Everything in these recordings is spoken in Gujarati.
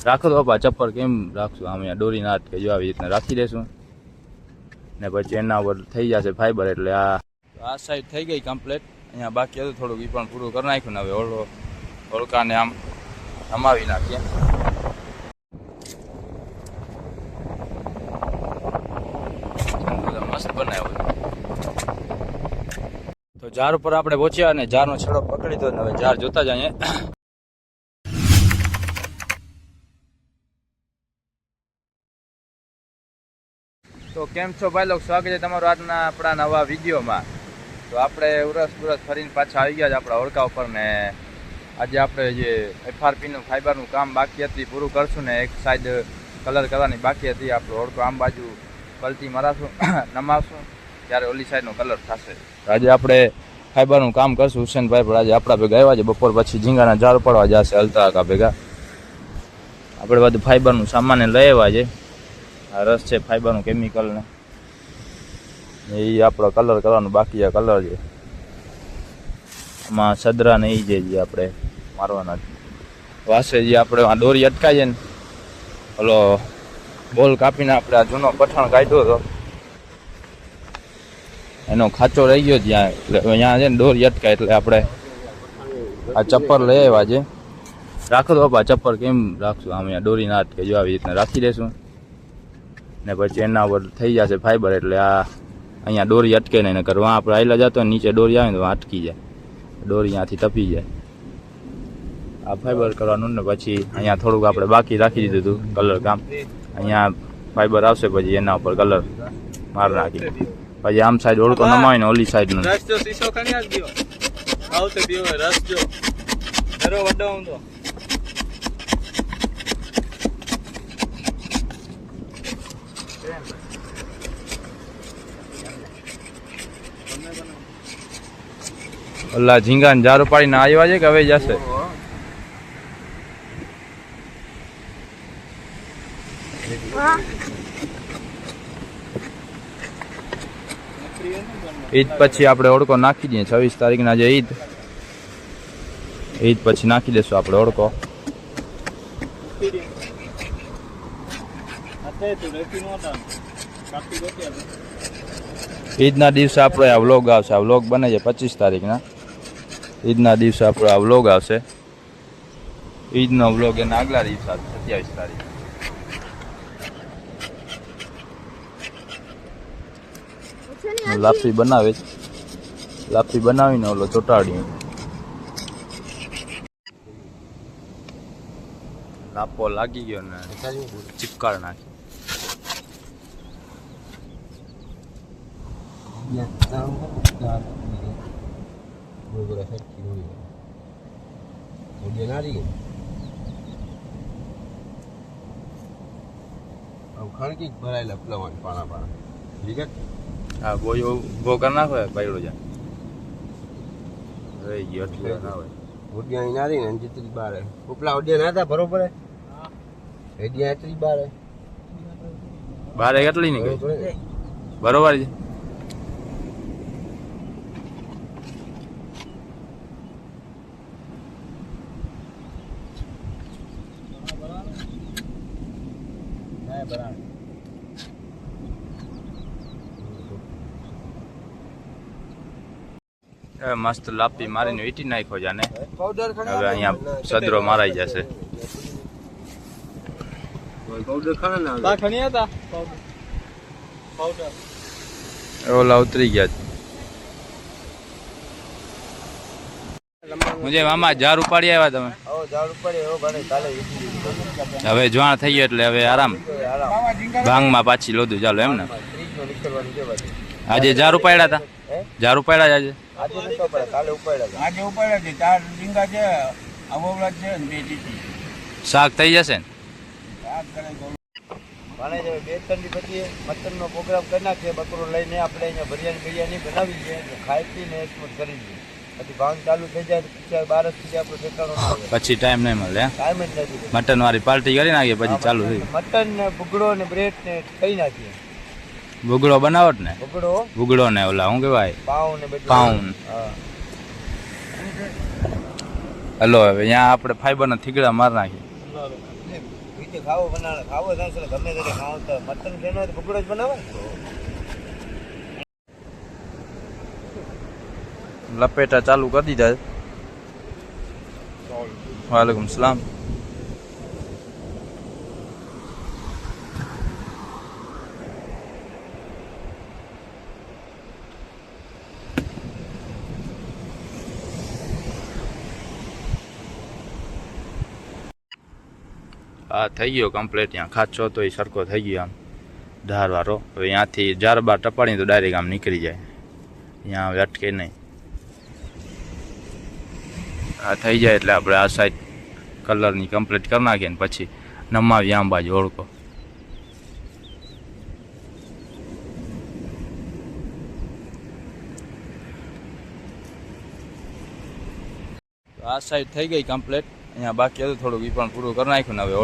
રાખો તો બાપા ચપ્પર કેમ રાખશું? આમ અહીંયા દોરી ના કે જો આવી રીતના રાખી દેશું ને પછી એના ઉપર થઈ જશે ફાઈબર. એટલે આ સાઈડ થઈ ગઈ કમ્પ્લીટ. અહીંયા બાકી હતું થોડુંક એ પણ પૂરું કરી નાખ્યું ને હવે ઓળકાને આમ સમાવી નાખીએ. મસ્ત બનાવ્યો. તો ઝાડ ઉપર આપણે પહોંચ્યા અને ઝાડનો છેડો પકડી દો. હવે ઝાડ જોતા જ અહીંયા તો કેમ છો ભાઈ લોકો, સ્વાગત છે તમારું આજના આપણા નવા વિડીયોમાં. તો આપણે ઉરસ ફરીને પાછા આવી ગયા છે આપણા ઓળખા ઉપર ને આજે આપણે જે FRPનું ફાઈબરનું કામ બાકી હતી પૂરું કરશું ને એક સાઈડ કલર કરવાની બાકી હતી. આપણો ઓળખો આમ બાજુ પલટી મરાશું નમાવશું ત્યારે ઓલી સાઈડનો કલર થશે. આજે આપણે ફાઈબરનું કામ કરશું. હુસેનભાઈ પણ આજે આપણા ભેગા આવ્યા છે. બપોર પછી ઝીંગાના ઝાડ પડવા જશે હલતા આખા ભેગા. આપણે બધું ફાઈબરનું સામાન લઈ આવ્યા છે. આ રસ છે ફાઈબરનું કેમિકલ ને એ આપણો કલર કરવાનું બાકી છે. કલર છે આમાં સદરા ને એ જે આપણે મારવાના વાસે જે આપણે આ દોરી અટકાઈએ ને ઓલો બોલ કાપીને આપણે આ જૂનો પઠાણ કાઢ્યો હતો એનો ખાચો રહી ગયો ત્યાં. એટલે અહીંયા છે ને દોરી અટકાય એટલે આપણે આ ચપ્પર લઈ આવ્યા છે. રાખો તો બાપા ચપ્પર કેમ રાખશું? આમ અહીંયા દોરી ના અટકે જો આવી રીતના રાખી દેશું ને પછી એના ઉપર થઈ જશે ફાઈબર. એટલે આ અહીંયા દોરી અટકે નહીં, નકર વાં આપણે આવેલા જતો નીચે દોરી આવે ને તો અટકી જાય, દોરી ત્યાંથી તપી જાય. આ ફાઈબર કરવાનું ને પછી અહીંયા થોડુંક આપણે બાકી રાખી દીધું હતું કલર કામ. અહીંયા ફાઈબર આવશે પછી એના ઉપર કલર માર નાખી પછી આમ સાઈડ ઓળકો નમાવીને ઓલી સાઈડનું ઓલા ઝીંગાને ઝાડ ઉપાડીને આવ્યા છે કે હવે જશે? ઈદ પછી આપણે ઓળકો નાખી દઈએ. 26 તારીખના જે ઈદ પછી નાખી દેશું આપણે ઓળકો. ઈદના દિવસે આપણો આ વ્લોગ આવશે. આ વ્લોગ બને છે 25 તારીખના. ઈદના દિવસે આપણો આ વ્લોગ આવશે. ઈદનો વ્લોગ એના આગલા દિવસે 27 તારીખ. લાપસી બનાવે છે. લાપસી બનાવીને ઓલો ચોટાડી લાપો લાગી ગયો ને ચીપકાળ નાખી. ભરાયેલા પ્લવાન પાણા ઠીક છે. હા બોયો ઉભો કરી નાખો બાયડો જા રહી ગયો એટલે ના હોય. ઓડિયા નારી ને અંજિત્રી બારે ઉપલા ઓડિયા ના હતા બરોબર. એડિયા એટલી બારે કેટલી નીકળી બરોબર છે. મસ્ત લાપી મારીને વીટી નાખ્યો જાને. હવે અહીંયા સદરો મારાઈ જશે. ઓલા ઉતરી ગયા. મુજે મામા ઝાડ ઉપાડી આવ્યા તમે? હવે જ્વાણ થઈ ગયો એટલે હવે આરામ. ભાંગમાં પાછી લોધું ચાલો એમ ને. આજે ઝાડ ઉપાડ્યા હતા? ઝાડ ઉપાડ્યા આજે? શાક થઈ જશે ને? 2-3 પછી મટનનો પ્રોગ્રામ કરી નાખીએ. બકરો લઈને આપણે અહીંયા બિરયાની બનાવી દઈએ, ખાઈ પીને એક્સપોર્ટ કરી દઈએ. પછી ભાંગ ચાલુ થઈ જાય પછી 12 સુધી આપણો ઠેકાણો પછી ટાઈમ નહીં મળે. ટાઈમ જ નથી. મટન વાળી પાર્ટી કરી નાખીએ પછી ચાલુ થઈ. મટન ને ભૂગળો ને બ્રેડ ને ખાઈ નાખીએ. ભૂગળો બનાવટ ને? ભૂગળો ને ઓલા શું કહેવાય પાઉન. હલો હવે અહીંયા આપણે ફાઈબરના થીગડા મારી નાખીએ. રીતે ખાવો બનાવે ખાવો થાય છે ગમે તે ખાવો તો મટન ખેનો હોય તો પકોડો જ બનાવે ને. લપેટા ચાલુ કરી દીધા. વાલેકુમ સલામ. આ થઈ ગયો કમ્પ્લીટ. ત્યાં ખાચો તો એ સરખો થઈ ગયો આમ ધારવાળો. હવે ત્યાંથી જાર બાર ટપાડી તો ડાયરેક્ટ આમ નીકળી જાય, ત્યાં હવે અટકે નહીં. આ થઈ જાય એટલે આપણે આ સાઈડ કલરની કમ્પ્લીટ કરી નાખીએ ને પછી નમાવી આમ બાજુ ઓળખો. આ સાઈડ થઈ ગઈ કમ્પ્લીટ. અહીંયા બાકી હતું થોડુંક એ પણ પૂરું કરી નાખ્યું ને હવે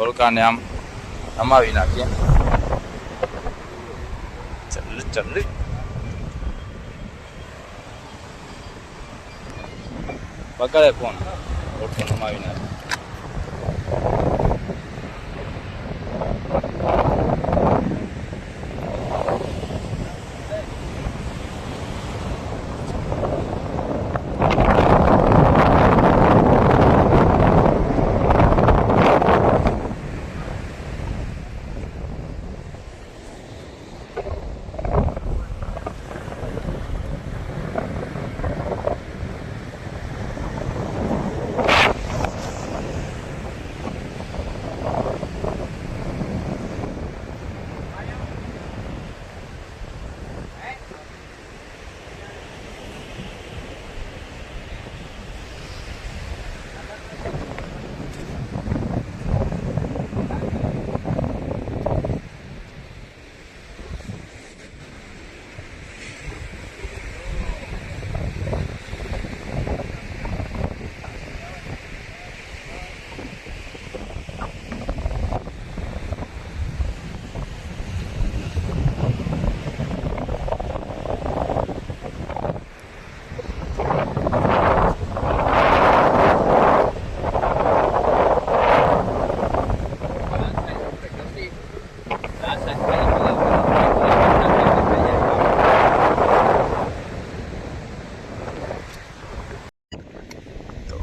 ઓળખાને આમ નમાવી નાખીએ. ચાલ પકડે ફોન ઓળખો નમાવી નાખીએ.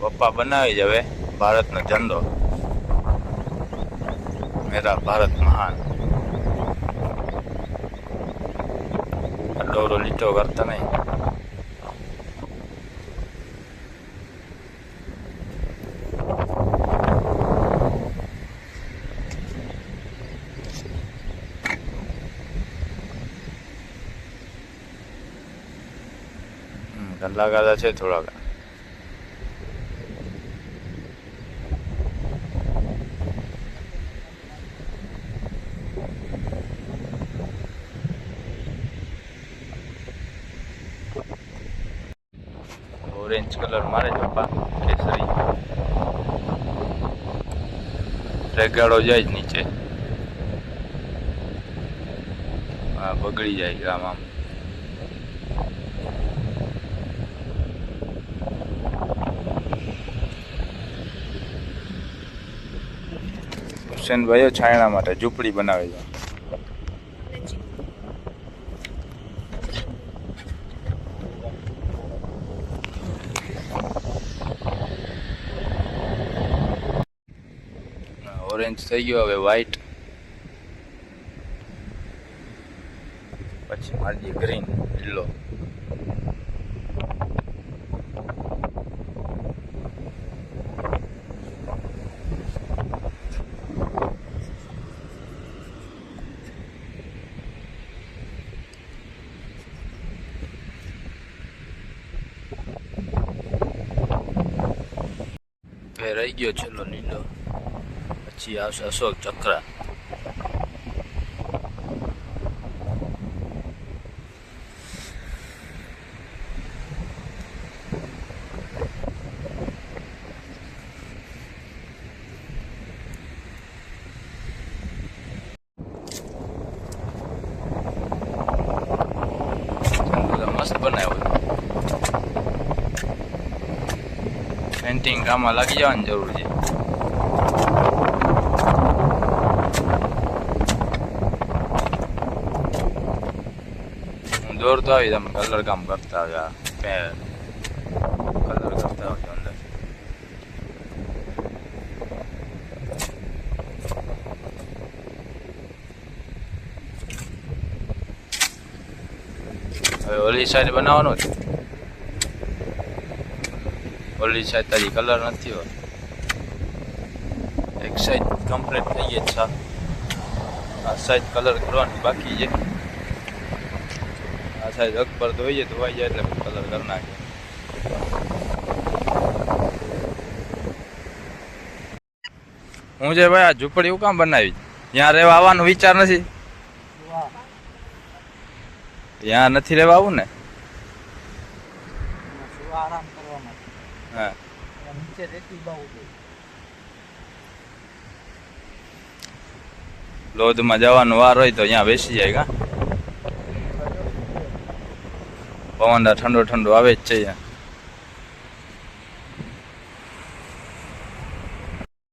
પપ્પા બનાવી જ હવે ભારતનો ઝંડો, મેરા ભારત મહાન. દોરો લીટો કરતા નહીં. ગંદલા ગાદા છે થોડાક. ઓરેન્જ કલર મારે છે પપ્પા, કેસરી. રેગાડો જાય જ નીચે, હા બગડી જાય ગામ આમ. હુસેનભાઈઓ છાયણા માટે ઝૂંપડી બનાવી છે. ઓરેન્જ થઈ ગયો, હવે વ્હાઈટ, પછી મારી દઈએ ગ્રીન, લીલો. રહી ગયો છેલ્લો લીલો, પછી આવશે અશોક ચક્ર. મસ્ત બનાવ્યું. પેન્ટિંગ કામમાં લાગી જવાની જરૂર છે. દોરતો આવી તમે કલર કામ કરતા આવ્યા કલર કરતા આવજો અંદર. હવે ઓલી સાઈડ બનાવવાનો છે. ઓલી સાઈડ તારી કલર નથી હોતો. એક સાઈડ કમ્પ્લીટ થઈ ગઈ છે. આ સાઈડ કલર કરવાની બાકી છે. આ સાઈડ અકબર ધોઈએ ધોવાઈ જાય એટલે કલર કરી નાખે. હું છે ભાઈ આ ઝૂંપડી એવું કામ બનાવી? ત્યાં રહેવા આવવાનો વિચાર નથી? ત્યાં નથી રહેવા આવું ને? આરામ કરવા માટે. હા નીચે રેતી બહુ છે. લોધમાં જવાનો વાર હોય તો અહીંયા બેસી જાય કા. પવન ઠંડો ઠંડો આવે જ છે અહીંયા.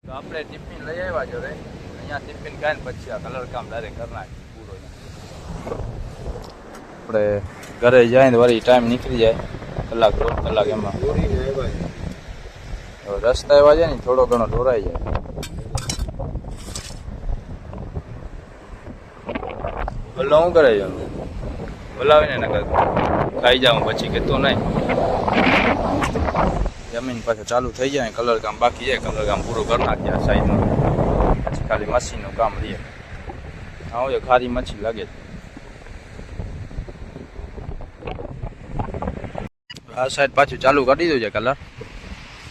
તો આપણે ટિફિન લઈ આવ્યા જો રે. અહીંયા ટિફિન ખાઈને પછી આ કલર કામ ડાયરેક્ટ કરી નાખીએ પૂરો. આપણે ઘરે જાય ને વળી ટાઈમ નીકળી જાય કલાક દોઢ કલાક એમાં. રસ્તા એવા છે ને થોડો ઘણો ઢોરાઈ જાય. બોલો શું કરે છે? બોલાવીને નકર ખાઈ જાઉં પછી કે તો નહીં. જમીન પાછું ચાલુ થઈ જાય કલર કામ બાકી છે. કલર કામ પૂરું કરી નાખ્યા સાઈડમાં. પછી ખાલી મશીનનું કામ રહીએ. આવું છે ખારી મચ્છી લાગે છે. આ સાઈડ પાછું ચાલુ કરી દીધું છે કલર.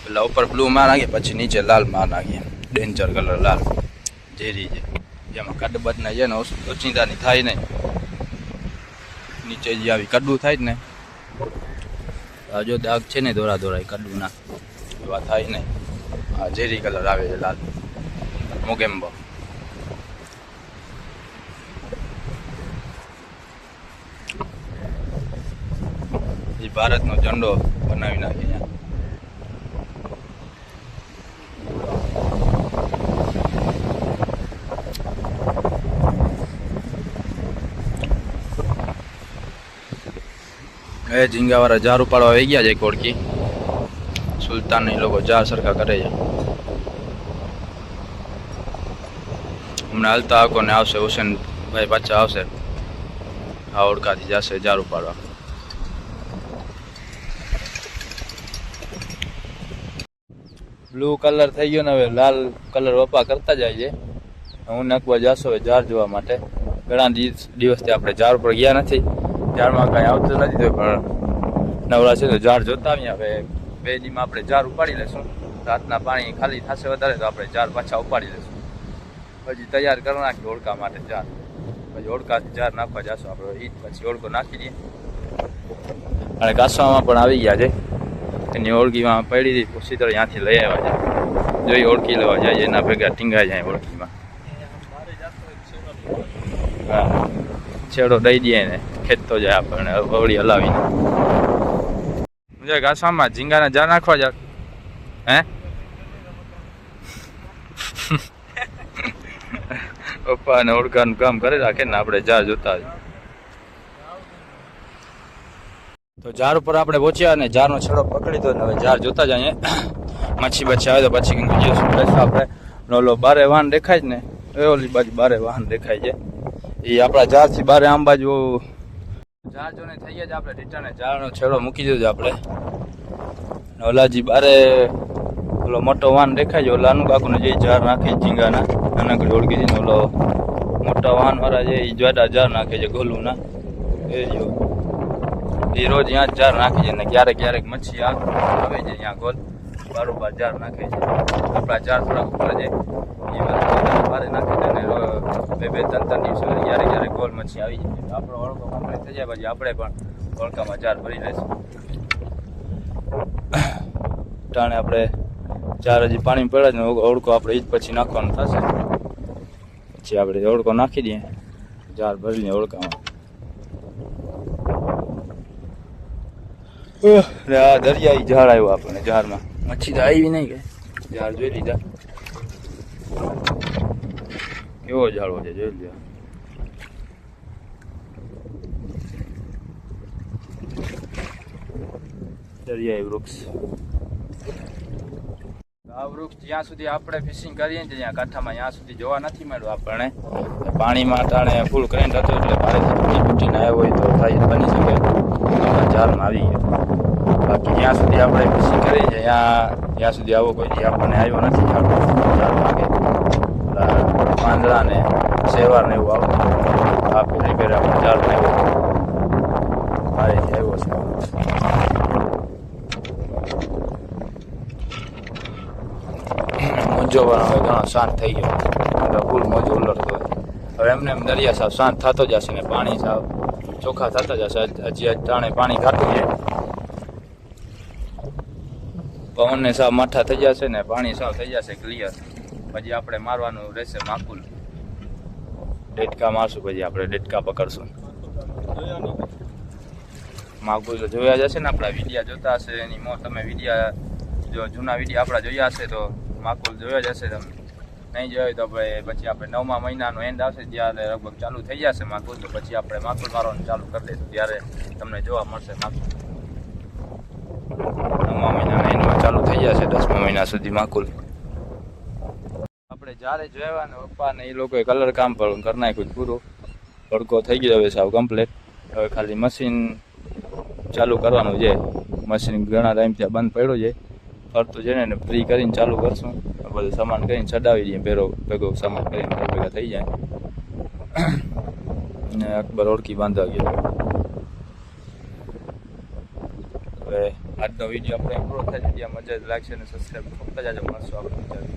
પેલા ઉપર બ્લુ માં નાખીએ પછી નીચે લાલ માં નાખીએ. ડેન્જર કલર લાલ ઝેરી છે. જેમાં કડબડ ને છે ને ઓચિંતાની થાય નહીં. નીચે જે આવી કડવું થાય જ ને. જો દાગ છે ને દોરા દોરાય કડવું ના એવા થાય નહીં. આ ઝેરી કલર આવે છે લાલ મોગેમ્બો. એ ભારતનો ઝંડો બનાવી નાખે અહીંયા. એ ઝીંગાવાળા ઝાર ઉપાડવા આવી ગયા છે કોડકી. સુલતાન એ લોકો ઝાર સરખા કરે છે. હમણાં હાલતા આકો ને આવશે હુસેનભાઈ પાછા આવશે. આ ઓળખાથી જશે ઝાર ઉપાડવા. બ્લુ કલર થઈ ગયો ને હવે લાલ કલર વપા કરતા જાય છે. હું નાખવા જાશો હવે ઝાર જોવા માટે. ઘણા દિવસથી આપણે ઝાર ઉપર ગયા નથી. ઝાડમાં કાંઈ આવતું નથી તો પણ નવરા છે તો ઝાડ જોતા આવીએ. હવે 2 દીમાં આપણે ઝાડ ઉપાડી લઈશું. રાતના પાણી ખાલી થશે વધારે તો આપણે ઝાડ પાછા ઉપાડી લઈશું. પછી તૈયાર કરી નાખીએ ઓળકા માટે ઝાડ. પછી ઓળકાથી ઝાડ નાખવા જશું આપણે. ઈદ પછી ઓળકો નાખી દઈએ. અને કાસવામાં પણ આવી ગયા છે. એની ઓળખીમાં પડી હતી પછી તો ત્યાંથી લઈ આવ્યા છે. જોઈ ઓળખી લેવા જાય એના ભેગા ટીંગાઈ જાય ઓળખીમાં. હા છેડો દઈ દઈએ ને ખેંચતો જાય આપણને અવળી હલાવીને. ઘાસવામાં ઝીંગાના ઝાડ નાખવા જાય. હે પપ્પા અને ઓળખાનું કામ કરી રાખે ને આપણે ઝાડ જોતા હોય. તો ઝાડ ઉપર આપણે પહોંચ્યા અને ઝાડનો છેડો પકડી દો ને હવે ઝાડ જોતા જઈએ. મચ્છી બચ્છી આવે તો પછી આપણે ઓલો બારે વાહન દેખાય જ ને ઓલી બાજુ બારે વાહન દેખાય છે. એ આપણા ઝાડથી બારે આમ બાજુ ઝાડ જોને થઈ ગયા છે. આપણે રિટર્ન ઝાડનો છેડો મૂકી દીધો છે આપણે. ઓલાજી બારે ઓલો મોટો વાહન દેખાય છે. ઓલાનું કાકુને જે ઝાડ નાખે ઝીંગાના નાનકડી ઓળખી દઈને ઓલો મોટા વાહન વાળા જે જાડા ઝાડ નાખે છે ગોલુના એ જો એ રોજ ત્યાં જ ઝાડ નાખે છે. ને ક્યારેક ક્યારેક મચ્છી આવે છે ત્યાં ગોલ બારોબાર ઝાડ નાખે છે. આપણા ઝાડ થોડાક ઉપર છે એ બારે નાખી દે ને 2-3 દિવસે ક્યારેક ગોલ મચ્છી આવી જાય. આપણો ઓળખો કમ્પ્લીટ થઈ જાય પછી આપણે પણ ઓળખામાં ઝાડ ભરી લઈશું. ટાણે આપણે ઝાડ હજી પાણી પડે ને ઓળખો આપણે ઈજ પછી નાખવાનું થશે. પછી આપણે ઓળખો નાખી દઈએ ઝાડ ભરી લઈએ ઓળખામાં. આ દરિયાઈ ઝાડ આવ્યો આપણને. ઝાડમાં મચ્છી તો આવી નહીં કે ઝાડ જોઈ લીધા. કેવો ઝાડવો છે જોઈ લીધા. દરિયાઈ વૃક્ષ. આ વૃક્ષ જ્યાં સુધી આપણે ફિશિંગ કરીએ ને ત્યાં કાંઠામાં ત્યાં સુધી જોવા નથી મળ્યું આપણને. પાણીમાં અટાણે ફૂલ કરંટ હતો એટલે ભારે તૂટીને આવ્યો હોય તો થાય બની શકે આપણા જાળમાં આવી ગયો. બાકી જ્યાં સુધી આપણે ફિશિંગ કરીએ છીએ ત્યાં સુધી આવો કોઈ દી આપણને આવ્યો નથી. જાળમાં કે પાંદડા ને સેવાર ને એવું આવતું આ પેલી પેલા આપણે જાળમાં આવ્યો ભારેથી આવ્યો છે. મોજો પણ હવે ઘણો શાંત થઈ ગયો. ફૂલ મોજો ઉલટતો હોય. હવે એમને એમ દરિયા સાવ શાંત થતો જશે ને પાણી સાવ ચોખ્ખા થતા જશે. હજી અટાણે પાણી ઘાટું છે. પવનને સાવ માઠા થઈ જશે ને પાણી સાવ થઈ જશે ક્લિયર. પછી આપણે મારવાનું રહેશે માકુલ. ડેટકા મારશું પછી આપણે ડેટકા પકડશું. માકુલ જોયા જશે ને આપણા વિડીયા જોતા હશે એની તમે વિડીયા જો જૂના વિડીયા આપણા જોયા હશે તો માકુલ જોયા જશે. તમે નહીં જોયું તો પછી આપણે 9મા મહિનાનો એન્ડ આવશે ત્યારે લગભગ ચાલુ થઈ જશે માકુલ. તો પછી આપણે માકુલ મારવાનું ચાલુ કરી દઈશું ત્યારે તમને જોવા મળશે માકુલ. 9મા મહિનાના એન્ડમાં ચાલુ થઈ જશે 10મા મહિના સુધી માકુલ. આપણે જ્યારે જોયા ને પપ્પાને એ લોકોએ કલર કામ પણ કરી નાખ્યું પૂરું. ભડકો થઈ ગયો હવે સાવ કમ્પ્લીટ. હવે ખાલી મશીન ચાલુ કરવાનું છે. મશીન ઘણા ટાઈમથી બંધ પડ્યો છે. ફરતું છે ને ફ્રી કરીને ચાલુ કરશું. બધું સામાન કરીને ચડાવી દઈએ. ભેગો સામાન કરીને ભેગા થઈ જાય ને અકબર ઓળખી બાંધવા ગયો. હવે આજનો વિડીયો આપણે પૂરો થાય ત્યાં મજા જ લાગશે ને સબસ્ક્રાઈબ કરતા જાજો. મળશું આપણે